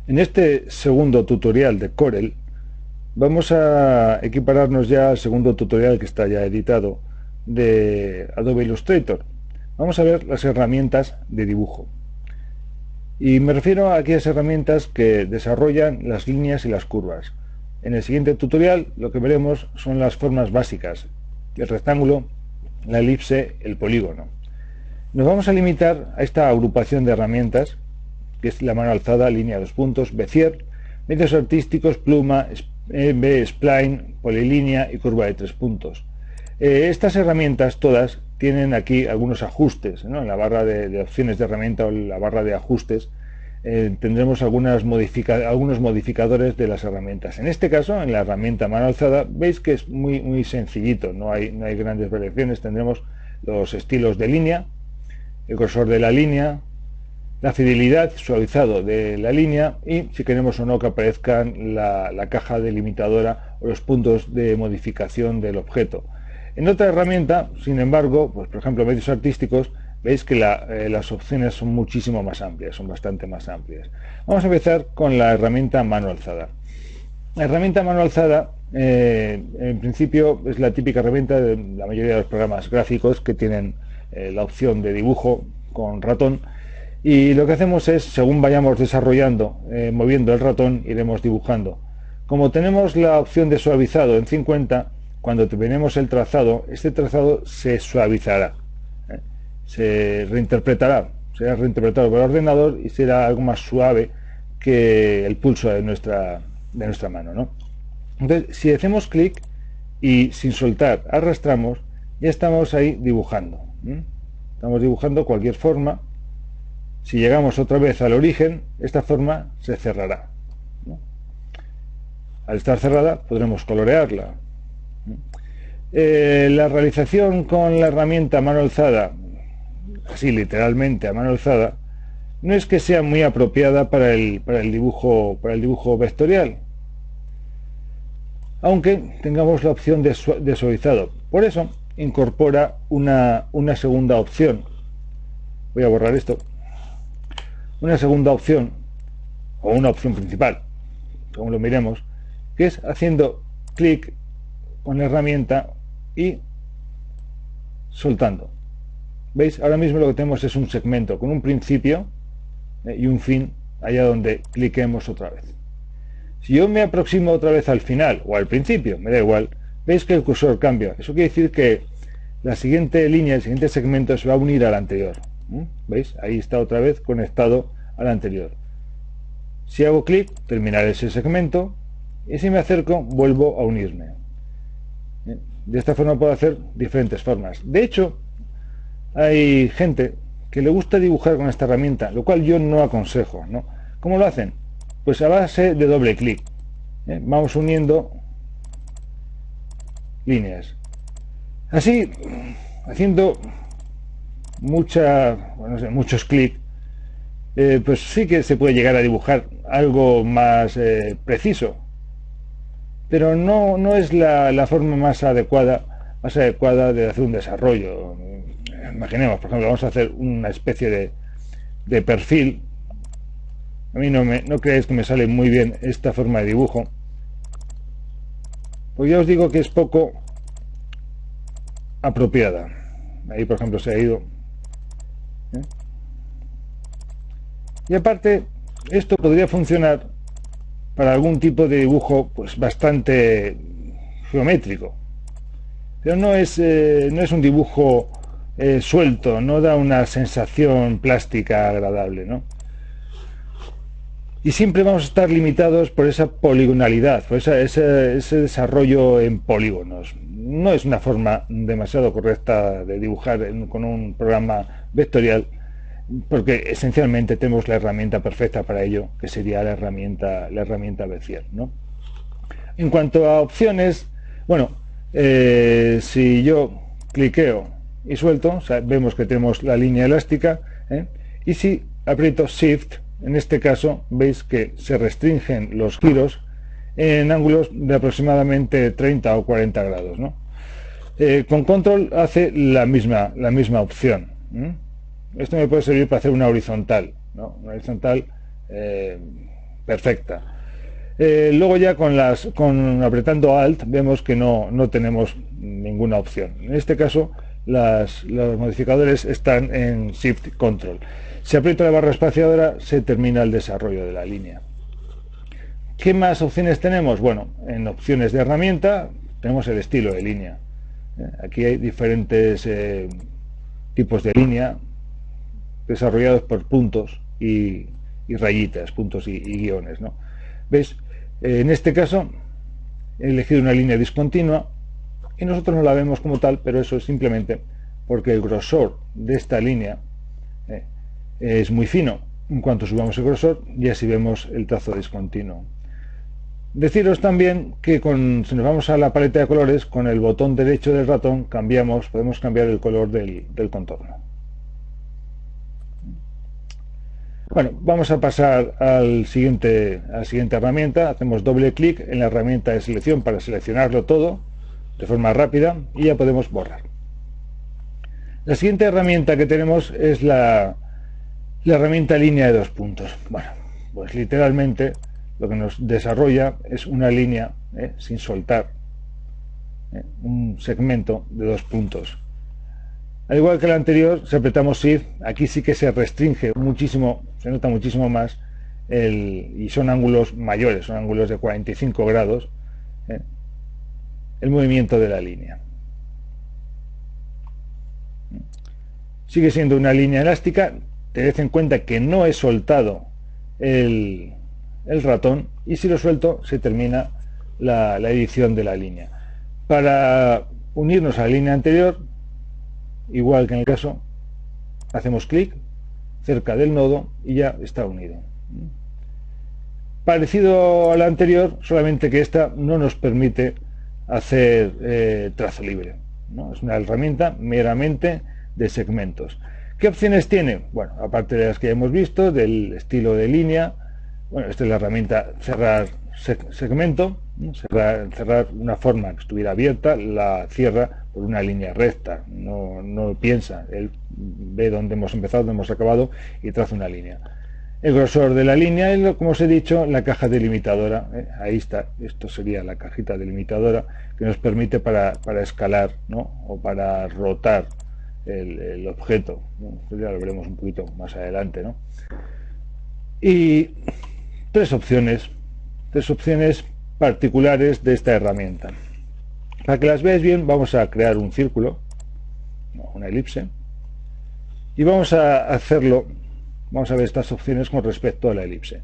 En este segundo tutorial de Corel vamos a equipararnos ya al segundo tutorial que está ya editado de Adobe Illustrator. Vamos a ver las herramientas de dibujo. Y me refiero a aquellas herramientas que desarrollan las líneas y las curvas. En el siguiente tutorial lo que veremos son las formas básicas: el rectángulo, la elipse, el polígono. Nos vamos a limitar a esta agrupación de herramientas, que es la mano alzada, línea, dos puntos, Bezier, medios artísticos, pluma, B-spline, polilínea y curva de tres puntos. Estas herramientas todas tienen aquí algunos ajustes, ¿no? En la barra de opciones de herramienta o en la barra de ajustes tendremos algunos modificadores de las herramientas. En este caso, en la herramienta mano alzada, veis que es muy sencillito, no hay grandes variaciones. Tendremos los estilos de línea, el grosor de la línea, la fidelidad, suavizado de la línea, y si queremos o no que aparezcan la caja delimitadora o los puntos de modificación del objeto. En otra herramienta, sin embargo, pues por ejemplo medios artísticos, veis que las opciones son muchísimo más amplias, son bastante más amplias. Vamos a empezar con la herramienta mano alzada. La herramienta mano alzada en principio es la típica herramienta de la mayoría de los programas gráficos que tienen la opción de dibujo con ratón. Y lo que hacemos es, según vayamos desarrollando, moviendo el ratón, iremos dibujando. Como tenemos la opción de suavizado en 50, cuando terminemos el trazado, este trazado se suavizará, se reinterpretará, será reinterpretado por el ordenador y será algo más suave que el pulso de nuestra mano, ¿no? Entonces, si hacemos clic y sin soltar arrastramos, ya estamos ahí dibujando. Estamos dibujando cualquier forma. Si llegamos otra vez al origen, esta forma se cerrará, ¿no? Al estar cerrada podremos colorearla. La realización con la herramienta mano alzada, así literalmente a mano alzada, no es que sea muy apropiada para el dibujo vectorial, aunque tengamos la opción de suavizado. Por eso incorpora una segunda opción. Voy a borrar esto. Una segunda opción, o una opción principal, como lo miremos, que es haciendo clic con la herramienta y soltando. ¿Veis? Ahora mismo lo que tenemos es un segmento con un principio y un fin allá donde cliquemos otra vez. Si yo me aproximo otra vez al final o al principio, me da igual, veis que el cursor cambia. Eso quiere decir que la siguiente línea, el siguiente segmento se va a unir al anterior. ¿Veis? Ahí está otra vez conectado al anterior. Si hago clic, terminaré ese segmento, y si me acerco, vuelvo a unirme. De esta forma puedo hacer diferentes formas. De hecho, hay gente que le gusta dibujar con esta herramienta, lo cual yo no aconsejo, ¿no? ¿Cómo lo hacen? Pues a base de doble clic. Vamos uniendo líneas. Así, haciendo muchos clics, pues sí que se puede llegar a dibujar algo más preciso, pero no es la forma más adecuada de hacer un desarrollo. Imaginemos, por ejemplo, vamos a hacer una especie de perfil. A mí no creéis que me sale muy bien esta forma de dibujo, pues ya os digo que es poco apropiada. Ahí, por ejemplo, se ha ido. Y aparte, esto podría funcionar para algún tipo de dibujo pues bastante geométrico, pero no es un dibujo suelto, no da una sensación plástica agradable, ¿no? Y siempre vamos a estar limitados por esa poligonalidad, por ese desarrollo en polígonos. No es una forma demasiado correcta de dibujar con un programa vectorial, porque esencialmente tenemos la herramienta perfecta para ello, que sería la herramienta Bezier, ¿no? En cuanto a opciones, bueno, si yo cliqueo y suelto, o sea, vemos que tenemos la línea elástica, y si aprieto Shift, en este caso veis que se restringen los giros en ángulos de aproximadamente 30 o 40 grados, ¿no? Con Control hace la misma opción. Esto me puede servir para hacer una horizontal, ¿no? Una horizontal perfecta. Luego ya con apretando Alt vemos que no tenemos ninguna opción. En este caso los modificadores están en Shift Control. Si aprieto la barra espaciadora se termina el desarrollo de la línea. ¿Qué más opciones tenemos? Bueno, en opciones de herramienta tenemos el estilo de línea. Aquí hay diferentes tipos de línea desarrollados por puntos y rayitas, puntos y guiones, ¿no? ¿Ves? En este caso he elegido una línea discontinua y nosotros no la vemos como tal, pero eso es simplemente porque el grosor de esta línea es muy fino. En cuanto subamos el grosor, ya sí vemos el trazo discontinuo. Deciros también que si nos vamos a la paleta de colores, con el botón derecho del ratón podemos cambiar el color del contorno. Bueno, vamos a pasar a la siguiente herramienta. Hacemos doble clic en la herramienta de selección para seleccionarlo todo de forma rápida y ya podemos borrar. La siguiente herramienta que tenemos es la herramienta línea de 2 puntos. Bueno, pues literalmente lo que nos desarrolla es una línea sin soltar, un segmento de 2 puntos. Al igual que el anterior, si apretamos Shift, aquí sí que se restringe muchísimo, se nota muchísimo más y son ángulos mayores, son ángulos de 45 grados, el movimiento de la línea. Sigue siendo una línea elástica. Tened en cuenta que no he soltado el ratón y si lo suelto se termina la edición de la línea. Para unirnos a la línea anterior, igual que en el caso, hacemos clic cerca del nodo y ya está unido. Parecido a la anterior, solamente que esta no nos permite hacer trazo libre, ¿no? Es una herramienta meramente de segmentos. ¿Qué opciones tiene? Bueno, aparte de las que ya hemos visto, del estilo de línea, bueno, esta es la herramienta cerrar segmento, ¿no? cerrar una forma que estuviera abierta, la cierra por una línea recta, no piensa, él ve dónde hemos empezado, dónde hemos acabado y traza una línea. El grosor de la línea es, como os he dicho, la caja delimitadora, ahí está, esto sería la cajita delimitadora que nos permite para escalar, ¿no? O para rotar el objeto, ¿no? Ya lo veremos un poquito más adelante, ¿no? Y tres opciones particulares de esta herramienta. Para que las veáis bien, vamos a crear un círculo, una elipse, y vamos a hacerlo. Vamos a ver estas opciones con respecto a la elipse.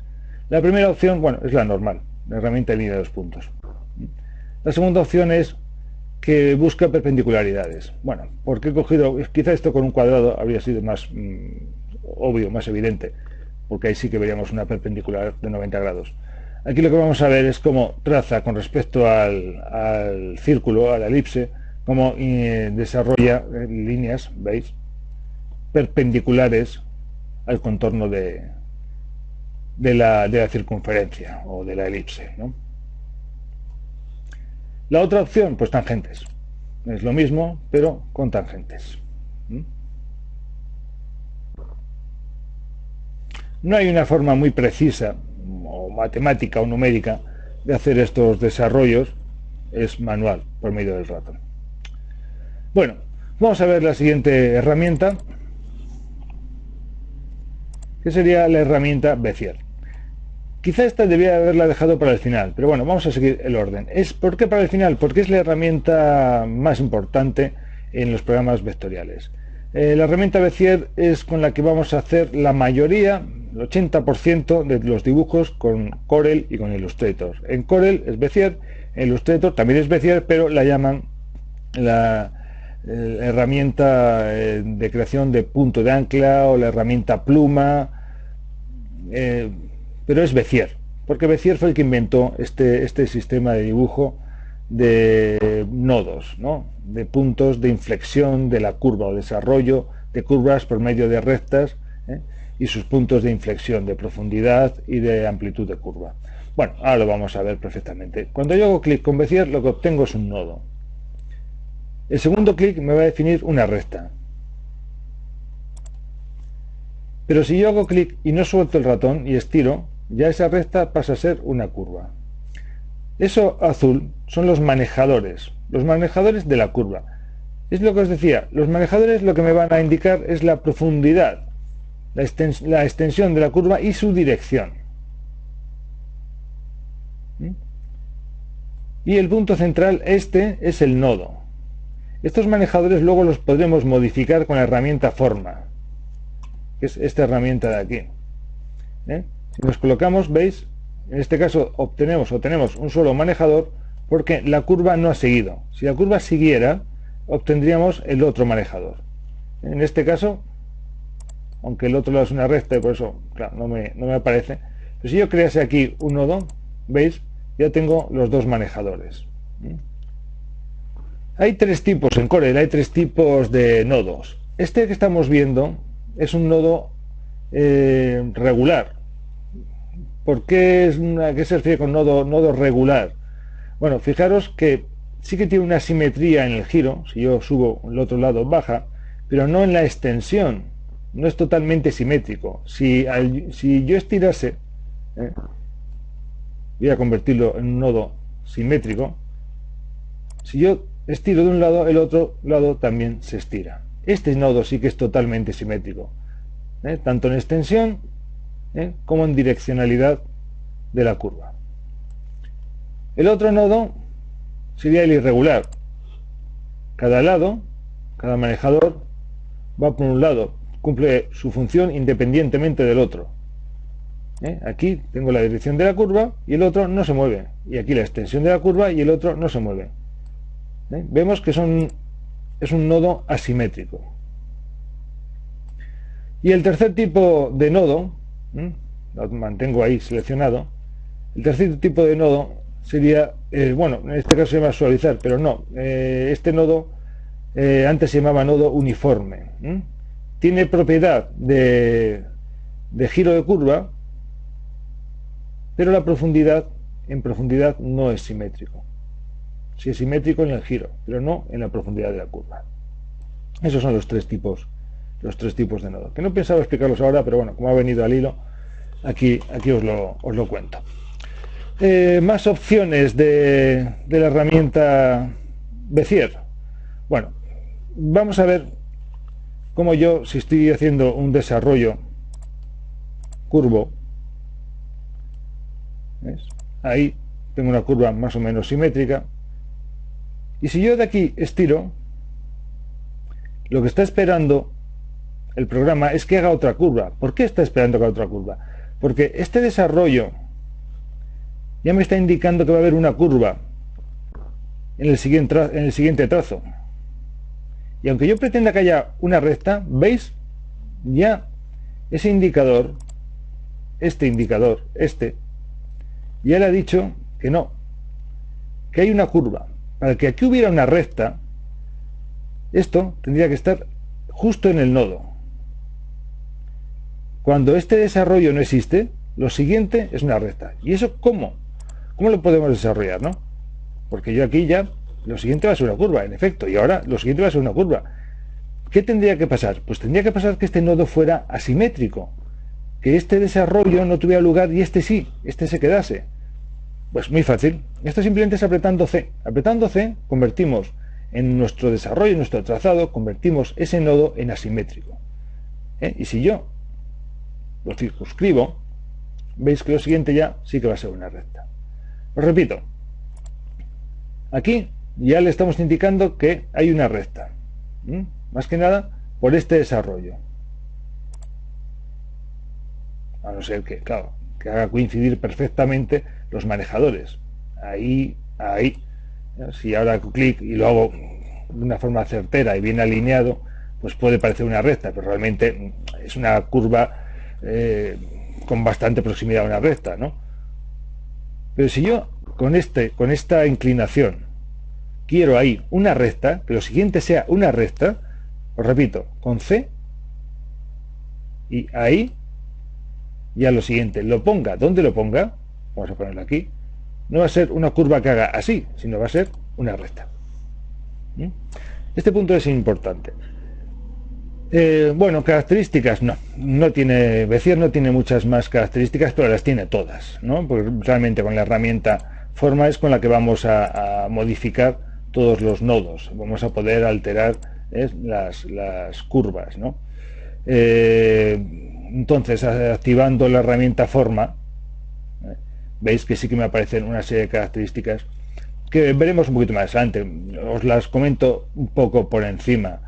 La primera opción, bueno, es la normal, la herramienta de línea de 2 puntos. La segunda opción es que busca perpendicularidades. Bueno, porque he cogido, quizá esto con un cuadrado habría sido más obvio, más evidente, porque ahí sí que veríamos una perpendicular de 90 grados. Aquí lo que vamos a ver es cómo traza con respecto al círculo, a la elipse, cómo desarrolla líneas, ¿veis?, perpendiculares al contorno de la circunferencia o de la elipse, ¿no? La otra opción, pues tangentes. Es lo mismo, pero con tangentes. No hay una forma muy precisa, o matemática o numérica, de hacer estos desarrollos. Es manual, por medio del ratón. Bueno, vamos a ver la siguiente herramienta, que sería la herramienta Bezier. Quizá esta debía haberla dejado para el final, pero bueno, vamos a seguir el orden. ¿Por qué para el final? Porque es la herramienta más importante en los programas vectoriales. La herramienta Bezier es con la que vamos a hacer la mayoría, el 80% de los dibujos con Corel y con Illustrator. En Corel es Bezier, en Illustrator también es Bezier, pero la llaman la herramienta de creación de punto de ancla o la herramienta pluma, pero es Bezier, porque Bezier fue el que inventó este sistema de dibujo de nodos, ¿no?, de puntos de inflexión de la curva o desarrollo de curvas por medio de rectas, y sus puntos de inflexión de profundidad y de amplitud de curva. Bueno, ahora lo vamos a ver perfectamente. Cuando yo hago clic con Bezier, lo que obtengo es un nodo. El segundo clic me va a definir una recta. Pero si yo hago clic y no suelto el ratón y estiro, ya esa recta pasa a ser una curva. Eso azul son los manejadores de la curva. Es lo que os decía, los manejadores lo que me van a indicar es la profundidad, la extensión de la curva y su dirección. Y el punto central, este es el nodo. Estos manejadores luego los podremos modificar con la herramienta forma, que es esta herramienta de aquí. Si nos colocamos, veis, en este caso obtenemos un solo manejador porque la curva no ha seguido. Si la curva siguiera, obtendríamos el otro manejador. En este caso, aunque el otro lado es una recta y por eso, claro, no me aparece, pero si yo crease aquí un nodo, veis, ya tengo los dos manejadores. Hay tres tipos en Corel, hay tres tipos de nodos. Este que estamos viendo es un nodo regular. ¿Por qué ¿a qué se refiere con nodo regular? Bueno, fijaros que sí que tiene una simetría en el giro. Si yo subo el otro lado baja, pero no en la extensión. No es totalmente simétrico. Si yo estirase, voy a convertirlo en un nodo simétrico. Si yo estiro de un lado, el otro lado también se estira. Este nodo sí que es totalmente simétrico, tanto en extensión como en direccionalidad de la curva. El otro nodo sería el irregular. Cada manejador va por un lado, cumple su función independientemente del otro. Aquí tengo la dirección de la curva y el otro no se mueve, y aquí la extensión de la curva y el otro no se mueve. Vemos que es un nodo asimétrico. Y el tercer tipo de nodo, lo mantengo ahí seleccionado, el tercer tipo de nodo sería, bueno, en este caso se llama suavizar, pero no, este nodo antes se llamaba nodo uniforme. Tiene propiedad de giro de curva, pero en profundidad no es simétrico. Sí es simétrico en el giro, pero no en la profundidad de la curva. Esos son los tres tipos de nodo, que no pensaba explicarlos ahora, pero bueno, como ha venido al hilo, aquí os lo cuento. Más opciones de la herramienta Bezier. Bueno, vamos a ver cómo yo, si estoy haciendo un desarrollo curvo, ¿ves? Ahí tengo una curva más o menos simétrica, y si yo de aquí estiro, lo que está esperando el programa es que haga otra curva. ¿Por qué está esperando que haga otra curva? Porque este desarrollo ya me está indicando que va a haber una curva en el siguiente trazo. Y aunque yo pretenda que haya una recta, ¿veis? Ya ese indicador, ya le ha dicho que no, que hay una curva. Para que aquí hubiera una recta, esto tendría que estar justo en el nodo. Cuando este desarrollo no existe, lo siguiente es una recta. ¿Y eso cómo? ¿Cómo lo podemos desarrollar, no? Porque yo aquí ya, lo siguiente va a ser una curva, en efecto, y ahora lo siguiente va a ser una curva. ¿Qué tendría que pasar? Pues tendría que pasar que este nodo fuera asimétrico, que este desarrollo no tuviera lugar y este sí, este se quedase. Pues muy fácil, esto simplemente es apretando C. Apretando C convertimos en nuestro desarrollo, en nuestro trazado, convertimos ese nodo en asimétrico. Y si yo lo circunscribo, veis que lo siguiente ya sí que va a ser una recta. Os repito, aquí ya le estamos indicando que hay una recta, más que nada por este desarrollo, a no ser que, claro, que haga coincidir perfectamente los manejadores. Ahí, si ahora hago clic y lo hago de una forma certera y bien alineado, pues puede parecer una recta, pero realmente es una curva con bastante proximidad a una recta, ¿no? Pero si yo con esta inclinación quiero ahí una recta, que lo siguiente sea una recta, os repito, con C, y ahí ya lo siguiente, lo ponga donde lo ponga, vamos a ponerlo aquí, no va a ser una curva que haga así, sino va a ser una recta. Este punto es importante. Bueno, características no tiene, Bezier no tiene muchas más características, pero las tiene todas, ¿no? Porque realmente con la herramienta forma es con la que vamos a modificar todos los nodos, vamos a poder alterar las curvas, ¿no? Entonces, activando la herramienta forma, veis que sí que me aparecen una serie de características que veremos un poquito más adelante, os las comento un poco por encima.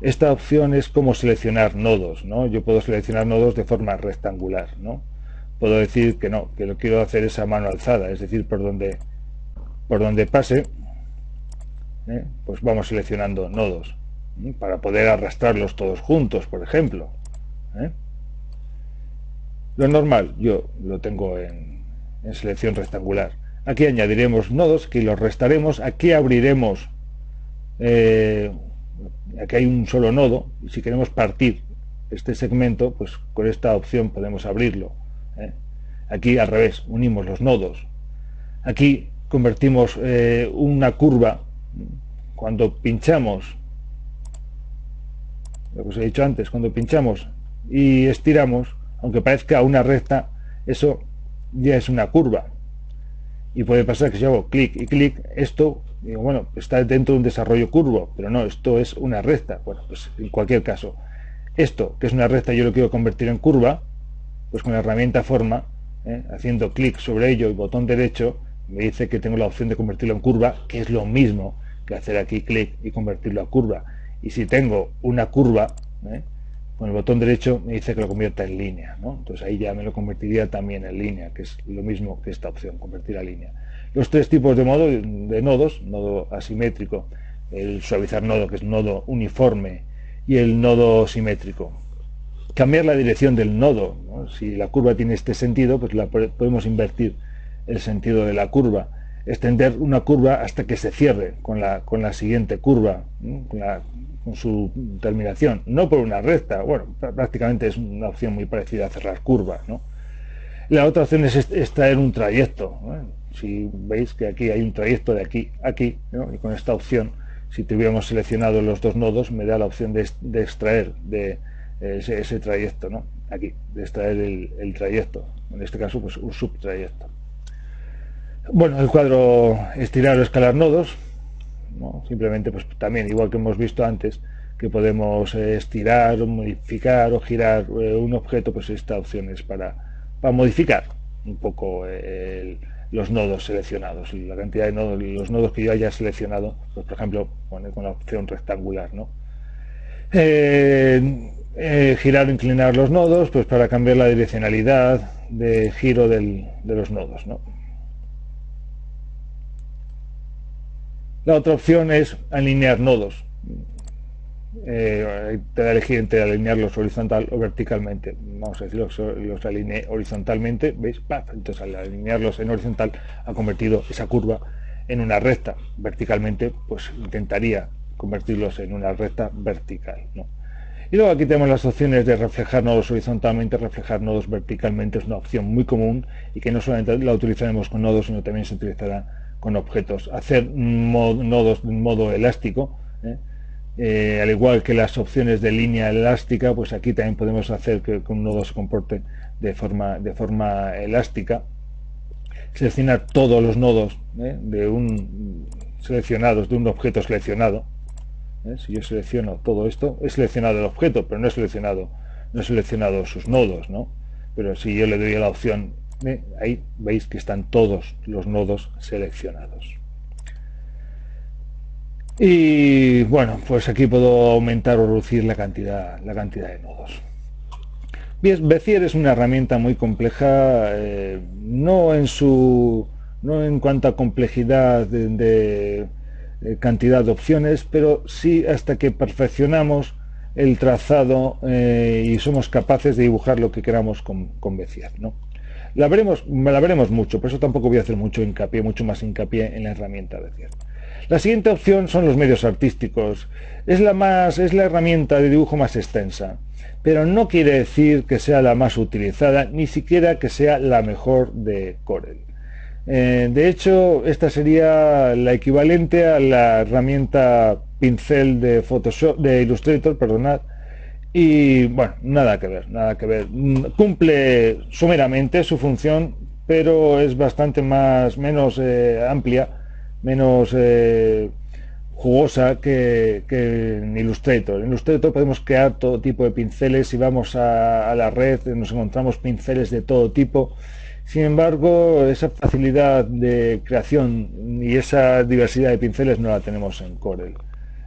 Esta opción es como seleccionar nodos, ¿no? Yo puedo seleccionar nodos de forma rectangular, ¿no? Puedo decir que no, que lo quiero hacer es a mano alzada, es decir, por donde pase, pues vamos seleccionando nodos, para poder arrastrarlos todos juntos, por ejemplo. Lo normal, yo lo tengo en selección rectangular. Aquí añadiremos nodos, aquí los restaremos, aquí abriremos, aquí hay un solo nodo, y si queremos partir este segmento, pues con esta opción podemos abrirlo. Aquí al revés, unimos los nodos. Aquí convertimos una curva, cuando pinchamos, lo que os he dicho antes, cuando pinchamos y estiramos, aunque parezca una recta, eso ya es una curva. Y puede pasar que si hago clic y clic, esto, digo, bueno, está dentro de un desarrollo curvo, pero no, esto es una recta. Bueno, pues en cualquier caso, esto que es una recta yo lo quiero convertir en curva, pues con la herramienta forma, haciendo clic sobre ello y botón derecho, me dice que tengo la opción de convertirlo en curva, que es lo mismo que hacer aquí clic y convertirlo a curva. Y si tengo una curva, con el botón derecho me dice que lo convierta en línea, ¿no? Entonces ahí ya me lo convertiría también en línea, que es lo mismo que esta opción, convertir a línea. Los tres tipos de nodos, nodo asimétrico, el suavizar nodo, que es nodo uniforme, y el nodo simétrico. Cambiar la dirección del nodo, ¿no? Si la curva tiene este sentido, pues podemos invertir el sentido de la curva. Extender una curva hasta que se cierre con la siguiente curva, ¿no? Con su terminación, no por una recta. Bueno, prácticamente es una opción muy parecida a cerrar curvas, ¿no? La otra opción es extraer un trayecto, ¿no? Si veis que aquí hay un trayecto de aquí a aquí, ¿no? Y con esta opción, si tuviéramos seleccionado los dos nodos, me da la opción de extraer ese trayecto, ¿no? Aquí, de extraer el trayecto, en este caso pues un subtrayecto. Bueno, el cuadro estirar o escalar nodos, ¿no? Simplemente pues también, igual que hemos visto antes, que podemos estirar, modificar o girar un objeto, pues esta opción es para modificar un poco los nodos seleccionados, la cantidad de nodos, los nodos que yo haya seleccionado, pues por ejemplo con la opción rectangular, ¿no? Girar o inclinar los nodos, pues para cambiar la direccionalidad de giro de los nodos, ¿no? La otra opción es alinear nodos. Te da a elegir entre alinearlos horizontal o verticalmente. Vamos a decir, los alineé horizontalmente, ¿veis? ¡Paf! Entonces al alinearlos en horizontal ha convertido esa curva en una recta. Verticalmente, pues intentaría convertirlos en una recta vertical, ¿no? Y luego aquí tenemos las opciones de reflejar nodos horizontalmente, reflejar nodos verticalmente. Es una opción muy común y que no solamente la utilizaremos con nodos, sino también se utilizará con objetos. Hacer nodos de modo elástico, al igual que las opciones de línea elástica, pues aquí también podemos hacer que un nodo se comporte de forma elástica. Seleccionar todos los nodos seleccionados de un objeto seleccionado. Si yo selecciono todo esto, he seleccionado el objeto, pero no he seleccionado sus nodos, ¿no? Pero si yo le doy a la opción, ahí veis que están todos los nodos seleccionados. Y bueno, pues aquí puedo aumentar o reducir la cantidad de nodos. Bien, Bezier es una herramienta muy compleja, no en cuanto a complejidad de cantidad de opciones, pero sí hasta que perfeccionamos el trazado y somos capaces de dibujar lo que queramos con Bezier, ¿no? La veremos mucho, por eso tampoco voy a hacer mucho más hincapié en la herramienta Bezier. La siguiente opción son los medios artísticos. Es la herramienta de dibujo más extensa, pero no quiere decir que sea la más utilizada, ni siquiera que sea la mejor de Corel. De hecho, esta sería la equivalente a la herramienta pincel de Illustrator, perdonad, Y bueno, nada que ver, nada que ver. Cumple someramente su función, pero es bastante menos amplia, menos jugosa que en Illustrator. En Illustrator podemos crear todo tipo de pinceles. Si vamos a la red nos encontramos pinceles de todo tipo. Sin embargo, esa facilidad de creación y esa diversidad de pinceles no la tenemos en Corel.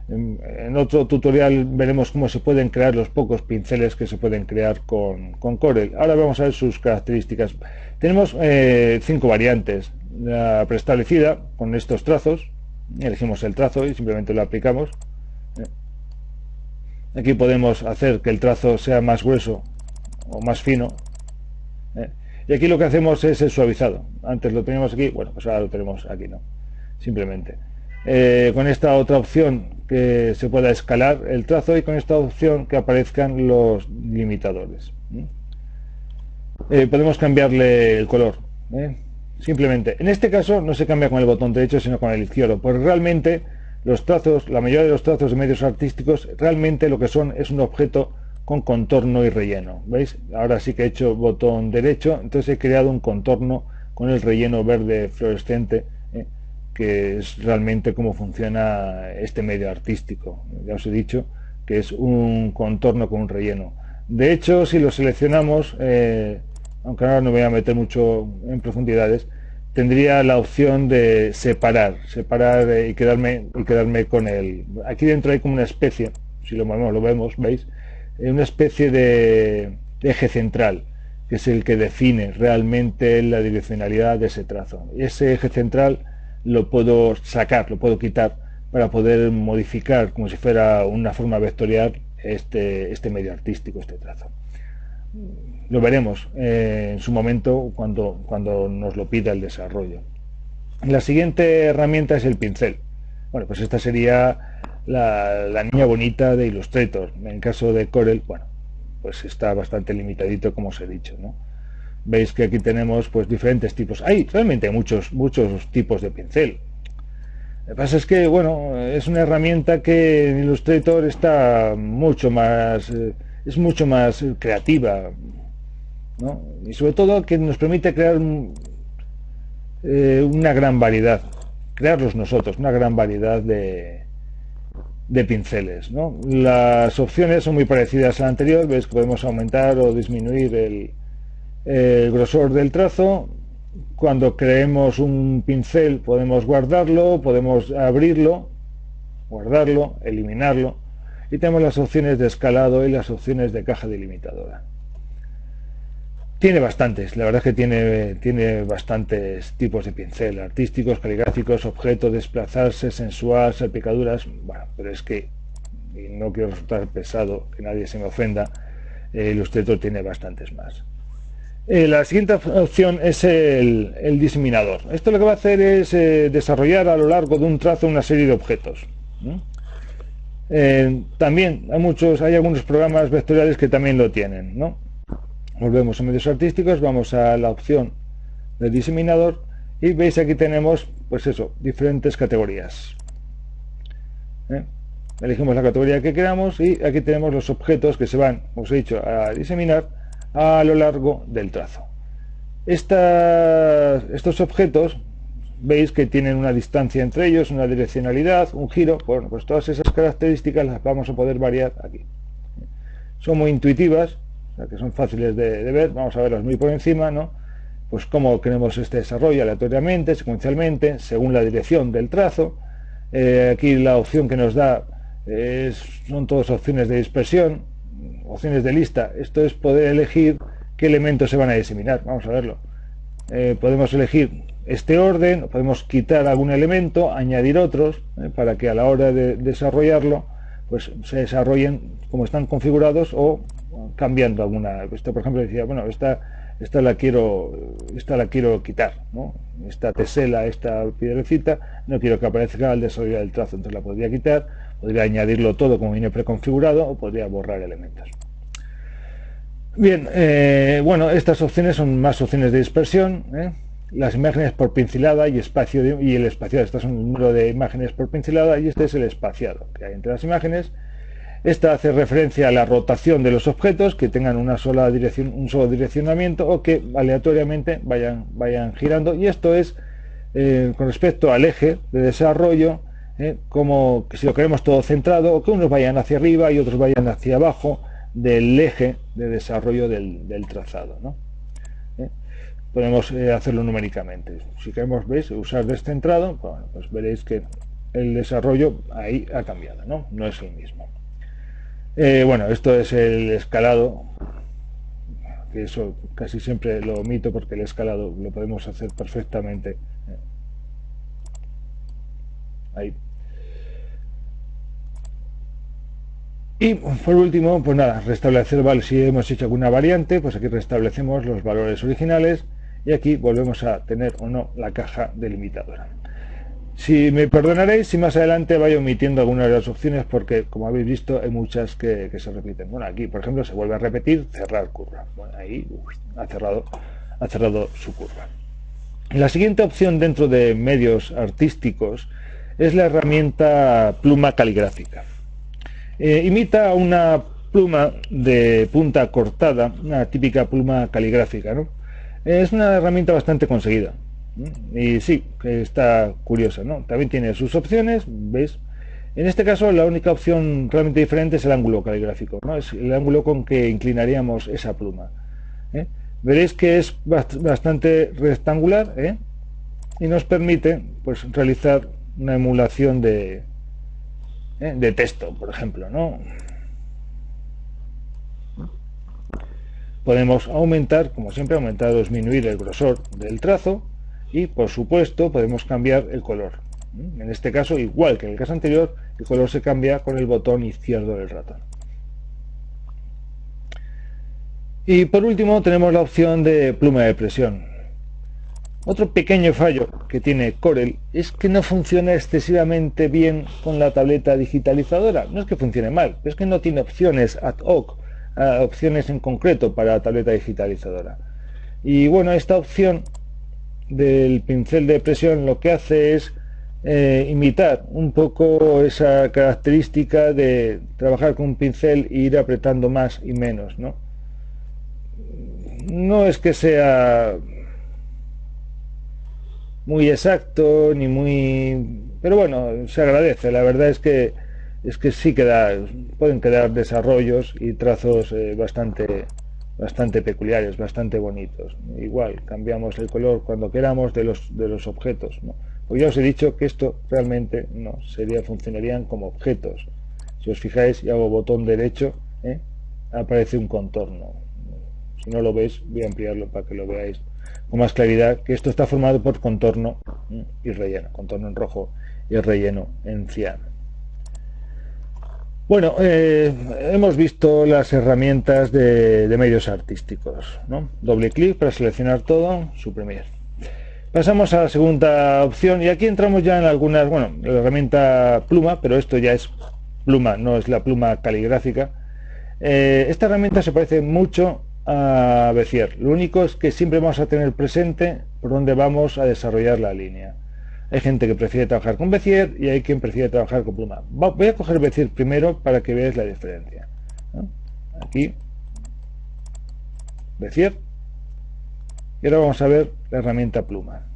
En otro tutorial veremos cómo se pueden crear los pocos pinceles que se pueden crear con Corel. Ahora vamos a ver sus características. Tenemos 5 variantes. La preestablecida, con estos trazos. Elegimos el trazo y simplemente lo aplicamos. Aquí podemos hacer que el trazo sea más grueso o más fino. Y aquí lo que hacemos es el suavizado. Antes lo teníamos aquí, bueno, pues ahora lo tenemos aquí, ¿no? Simplemente. Con esta otra opción que se pueda escalar el trazo y con esta opción que aparezcan los limitadores. Podemos cambiarle el color. Simplemente. En este caso no se cambia con el botón derecho sino con el izquierdo, pues realmente los trazos, la mayoría de los trazos de medios artísticos, realmente lo que son es un objeto con contorno y relleno. ¿Veis? Ahora sí que he hecho botón derecho, entonces he creado un contorno con el relleno verde fluorescente, que es realmente cómo funciona este medio artístico. Ya os he dicho que es un contorno con un relleno. De hecho, si lo seleccionamos, aunque ahora no voy a meter mucho en profundidades, tendría la opción de separar y quedarme con el... Aquí dentro hay como una especie, si lo movemos lo vemos, ¿veis? Una especie de eje central, que es el que define realmente la direccionalidad de ese trazo. Y ese eje central lo puedo sacar, lo puedo quitar para poder modificar como si fuera una forma vectorial este medio artístico, este trazo. Lo veremos en su momento cuando nos lo pida el desarrollo. La siguiente herramienta es el pincel. Bueno, pues esta sería la niña bonita de Illustrator. En el caso de Corel, bueno, pues está bastante limitadito, como os he dicho, ¿no? Veis que aquí tenemos pues diferentes tipos. Hay realmente muchos tipos de pincel. Lo que pasa es que, bueno, es una herramienta que en Illustrator está mucho más, es mucho más creativa, ¿no? Y sobre todo que nos permite crear una gran variedad, crearlos nosotros, una gran variedad de pinceles, ¿no? Las opciones son muy parecidas a la anterior. Veis que podemos aumentar o disminuir el grosor del trazo. Cuando creemos un pincel podemos guardarlo, podemos abrirlo, guardarlo, eliminarlo, y tenemos las opciones de escalado y las opciones de caja delimitadora. Tiene bastantes, la verdad es que tiene bastantes tipos de pincel: artísticos, caligráficos, objetos, desplazarse, sensual, salpicaduras. Bueno, pero es que, y no quiero resultar pesado, que nadie se me ofenda, Illustrator tiene bastantes más. La siguiente opción es el diseminador. Esto lo que va a hacer es desarrollar a lo largo de un trazo una serie de objetos. También hay algunos programas vectoriales que también lo tienen, ¿no? Volvemos a medios artísticos, vamos a la opción de diseminador y veis aquí tenemos, pues eso, diferentes categorías. Elegimos la categoría que queramos y aquí tenemos los objetos que se van, como os he dicho, a diseminar a lo largo del trazo. Estos objetos veis que tienen una distancia entre ellos, una direccionalidad, un giro. Bueno, pues todas esas características las vamos a poder variar aquí. Son muy intuitivas, o sea que son fáciles de ver. Vamos a verlas muy por encima, ¿no? Pues cómo queremos este desarrollo, aleatoriamente, secuencialmente, según la dirección del trazo. Aquí la opción que nos da son todas opciones de dispersión, opciones de lista. Esto es poder elegir qué elementos se van a diseminar. Vamos a verlo. Podemos elegir este orden, podemos quitar algún elemento, añadir otros, para que a la hora de desarrollarlo pues se desarrollen como están configurados o cambiando alguna. Esto, por ejemplo, decía, bueno, esta la quiero quitar, ¿no? Esta tesela, esta piedrecita, no quiero que aparezca al desarrollar el trazo, entonces la podría quitar, podría añadirlo todo como viene preconfigurado o podría borrar elementos. Bien, bueno, estas opciones son más opciones de dispersión, las imágenes por pincelada y espacio y el espaciado. Estas son el número de imágenes por pincelada y este es el espaciado que hay entre las imágenes. Esta hace referencia a la rotación de los objetos, que tengan una sola dirección, un solo direccionamiento, o que aleatoriamente vayan girando. Y esto es con respecto al eje de desarrollo, como que si lo queremos todo centrado, o que unos vayan hacia arriba y otros vayan hacia abajo del eje de desarrollo del trazado, ¿no? Podemos hacerlo numéricamente. Si queremos, veis, usar descentrado, bueno, pues veréis que el desarrollo ahí ha cambiado, ¿no? No es el mismo. Bueno, esto es el escalado, que eso casi siempre lo omito porque el escalado lo podemos hacer perfectamente. Ahí. Y por último, pues nada, restablecer, vale, si hemos hecho alguna variante, pues aquí restablecemos los valores originales y aquí volvemos a tener o no la caja delimitadora. Si me perdonaréis si más adelante vaya omitiendo algunas de las opciones, porque como habéis visto hay muchas que se repiten. Bueno, aquí por ejemplo se vuelve a repetir cerrar curva. Bueno, ahí ha cerrado su curva. La siguiente opción dentro de medios artísticos es la herramienta pluma caligráfica. Imita una pluma de punta cortada, una típica pluma caligráfica, ¿no? Es una herramienta bastante conseguida. Y sí, que está curiosa, ¿no? También tiene sus opciones, ¿veis? En este caso la única opción realmente diferente es el ángulo caligráfico, ¿no? Es el ángulo con que inclinaríamos esa pluma. Veréis que es bastante rectangular, y nos permite pues realizar una emulación de texto, por ejemplo, ¿no? Podemos aumentar, como siempre, aumentar o disminuir el grosor del trazo. Y por supuesto podemos cambiar el color. En este caso, igual que en el caso anterior, el color se cambia con el botón izquierdo del ratón. Y por último tenemos la opción de pluma de presión. Otro pequeño fallo que tiene Corel es que no funciona excesivamente bien con la tableta digitalizadora. No es que funcione mal, es que no tiene opciones ad hoc, opciones en concreto para la tableta digitalizadora. Y bueno, esta opción del pincel de presión lo que hace es imitar un poco esa característica de trabajar con un pincel e ir apretando más y menos, ¿no? No es que sea muy exacto ni muy, pero bueno, se agradece. La verdad es que sí pueden quedar desarrollos y trazos bastante peculiares, bastante bonitos. Igual cambiamos el color cuando queramos de los objetos, ¿no? Pues ya os he dicho que esto realmente no funcionarían como objetos. Si os fijáis y hago botón derecho, aparece un contorno. Si no lo veis, voy a ampliarlo para que lo veáis con más claridad, que esto está formado por contorno y relleno, contorno en rojo y relleno en ciano. Bueno, hemos visto las herramientas de medios artísticos, ¿no? Doble clic para seleccionar todo, suprimir. Pasamos a la segunda opción y aquí entramos ya en algunas, bueno, la herramienta pluma, pero esto ya es pluma, no es la pluma caligráfica. Esta herramienta se parece mucho a Bezier. Lo único es que siempre vamos a tener presente por dónde vamos a desarrollar la línea. Hay gente que prefiere trabajar con Bezier y hay quien prefiere trabajar con pluma. Voy a coger Bezier primero para que veáis la diferencia, ¿no? Aquí Bezier y ahora vamos a ver la herramienta pluma.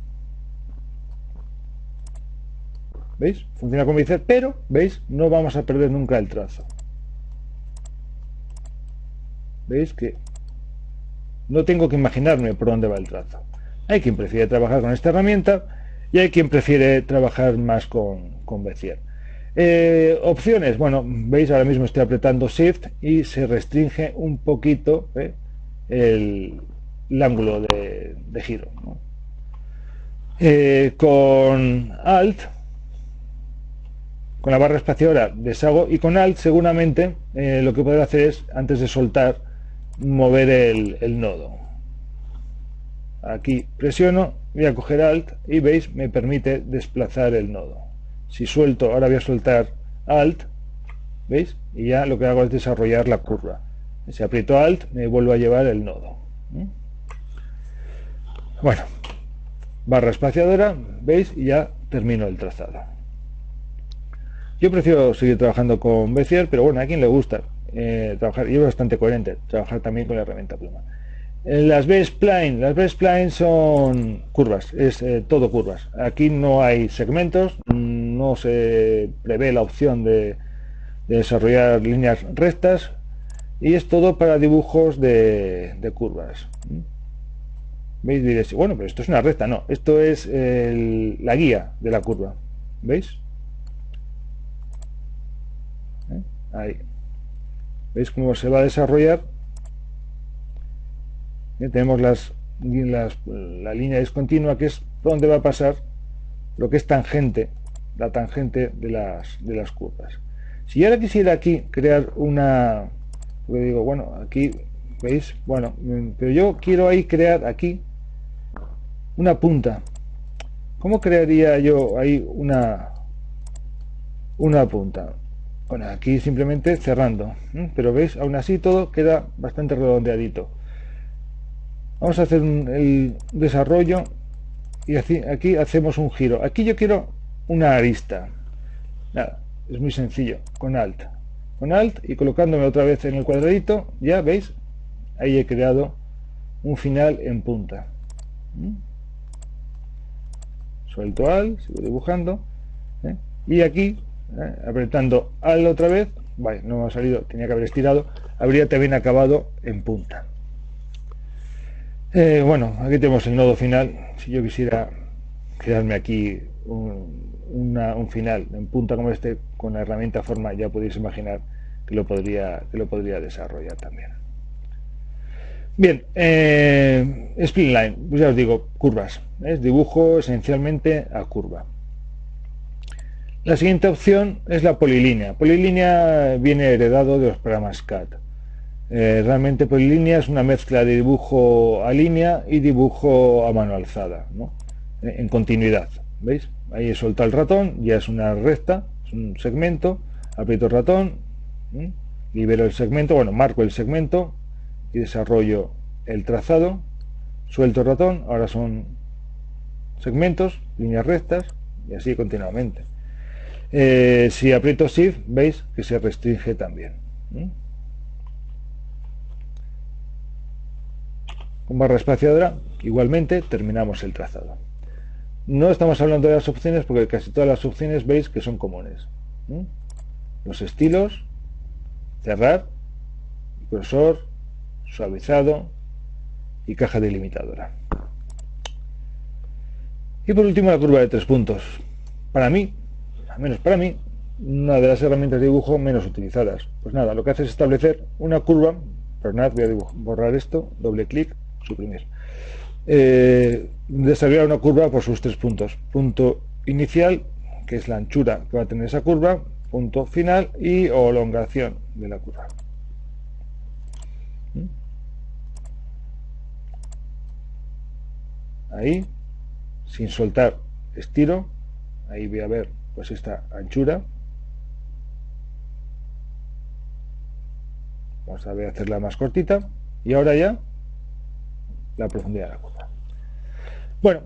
¿Veis? Funciona con Bezier, pero ¿veis? No vamos a perder nunca el trazo. ¿Veis que no tengo que imaginarme por dónde va el trazo? Hay quien prefiere trabajar con esta herramienta y hay quien prefiere trabajar más con Bezier. Opciones, bueno, veis, ahora mismo estoy apretando Shift y se restringe un poquito el ángulo de giro, ¿no? Con Alt, con la barra espaciadora deshago, y con Alt seguramente lo que podré hacer es, antes de soltar, mover el nodo. Aquí presiono, voy a coger Alt y veis, me permite desplazar el nodo. Si suelto, ahora voy a soltar Alt, ¿veis? Y ya lo que hago es desarrollar la curva. Si aprieto Alt, me vuelvo a llevar el nodo. Bueno, barra espaciadora, ¿veis? Y ya termino el trazado. Yo prefiero seguir trabajando con Bezier, pero bueno, a quien le gusta trabajar, y es bastante coherente trabajar también con la herramienta pluma. Las B-Spline son curvas, es todo curvas. Aquí no hay segmentos, no se prevé la opción de desarrollar líneas rectas, y es todo para dibujos de curvas. ¿Veis? Diréis, bueno, pero esto es una recta. No, esto es la guía de la curva. ¿Veis? Ahí. ¿Veis cómo se va a desarrollar? Tenemos la línea discontinua, que es donde va a pasar lo que es tangente, la tangente de las curvas. Si yo ahora quisiera aquí crear una, porque digo, bueno, aquí, ¿veis? Bueno, pero yo quiero ahí crear aquí una punta. ¿Cómo crearía yo ahí una punta? Bueno, aquí simplemente cerrando, pero veis, aún así todo queda bastante redondeadito. Vamos a hacer el desarrollo y aquí hacemos un giro. Aquí yo quiero una arista. Nada, es muy sencillo, con Alt y colocándome otra vez en el cuadradito, ya veis, ahí he creado un final en punta. Suelto Alt, sigo dibujando, y aquí apretando Alt otra vez, vale, no me ha salido, tenía que haber estirado, habría también acabado en punta. Bueno, aquí tenemos el nodo final. Si yo quisiera crearme aquí un final en punta como este, con la herramienta forma, ya podéis imaginar que lo podría desarrollar también. Bien, Spline, pues ya os digo, curvas, es dibujo esencialmente a curva. La siguiente opción es la polilínea. Polilínea viene heredado de los programas CAD. Realmente polilínea es una mezcla de dibujo a línea y dibujo a mano alzada, ¿no? En continuidad, ¿veis? Ahí he soltado el ratón, ya es una recta, es un segmento, aprieto el ratón, libero el segmento, bueno, marco el segmento y desarrollo el trazado, suelto el ratón, ahora son segmentos, líneas rectas y así continuamente. Si aprieto Shift, veis que se restringe también. Con barra espaciadora, igualmente terminamos el trazado. No estamos hablando de las opciones porque casi todas las opciones veis que son comunes. Los estilos, cerrar, cursor, suavizado y caja delimitadora. Y por último la curva de 3 puntos. Para mí, al menos para mí, una de las herramientas de dibujo menos utilizadas. Pues nada, lo que hace es establecer una curva. Perdonad, voy a borrar esto, doble clic, suprimir. Desarrollar una curva por sus 3 puntos. Punto inicial, que es la anchura que va a tener esa curva, punto final y elongación de la curva. Ahí, sin soltar, estiro. Ahí voy a ver pues esta anchura. Vamos a ver hacerla más cortita. Y ahora ya la profundidad de la curva. Bueno,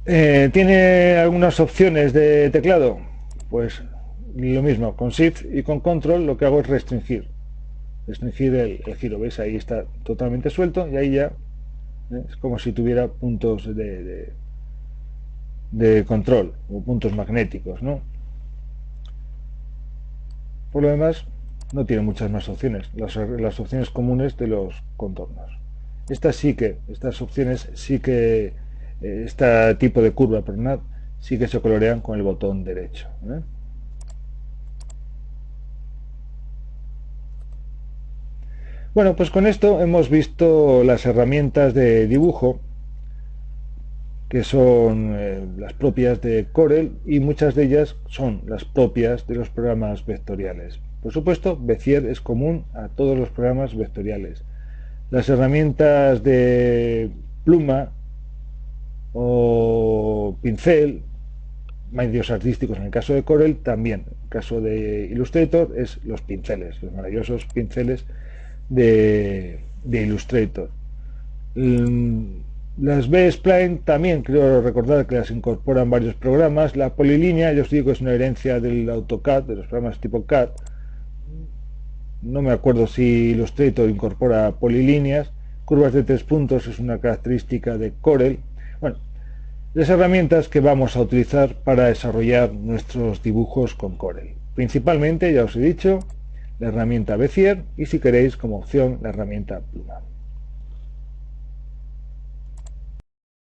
¿tiene algunas opciones de teclado? Pues lo mismo, con Shift y con Control lo que hago es restringir el giro. ¿Veis? Ahí está totalmente suelto y ahí ya es como si tuviera puntos de control o puntos magnéticos, ¿no? Por lo demás, no tiene muchas más opciones, las opciones comunes de los contornos. Estas opciones sí que, este tipo de curva, perdonad, sí que se colorean con el botón derecho. Bueno, pues con esto hemos visto las herramientas de dibujo que son las propias de Corel, y muchas de ellas son las propias de los programas vectoriales. Por supuesto, Bezier es común a todos los programas vectoriales. Las herramientas de pluma o pincel, medios artísticos en el caso de Corel, también. En el caso de Illustrator es los pinceles, los maravillosos pinceles de Illustrator. Las B-Spline también creo recordar que las incorporan varios programas. La polilínea, yo os digo, es una herencia del AutoCAD, de los programas tipo CAD. No me acuerdo si Illustrator incorpora polilíneas. Curvas de 3 puntos es una característica de Corel. Bueno, las herramientas que vamos a utilizar para desarrollar nuestros dibujos con Corel. Principalmente, ya os he dicho, la herramienta Bezier y si queréis como opción la herramienta Pluma.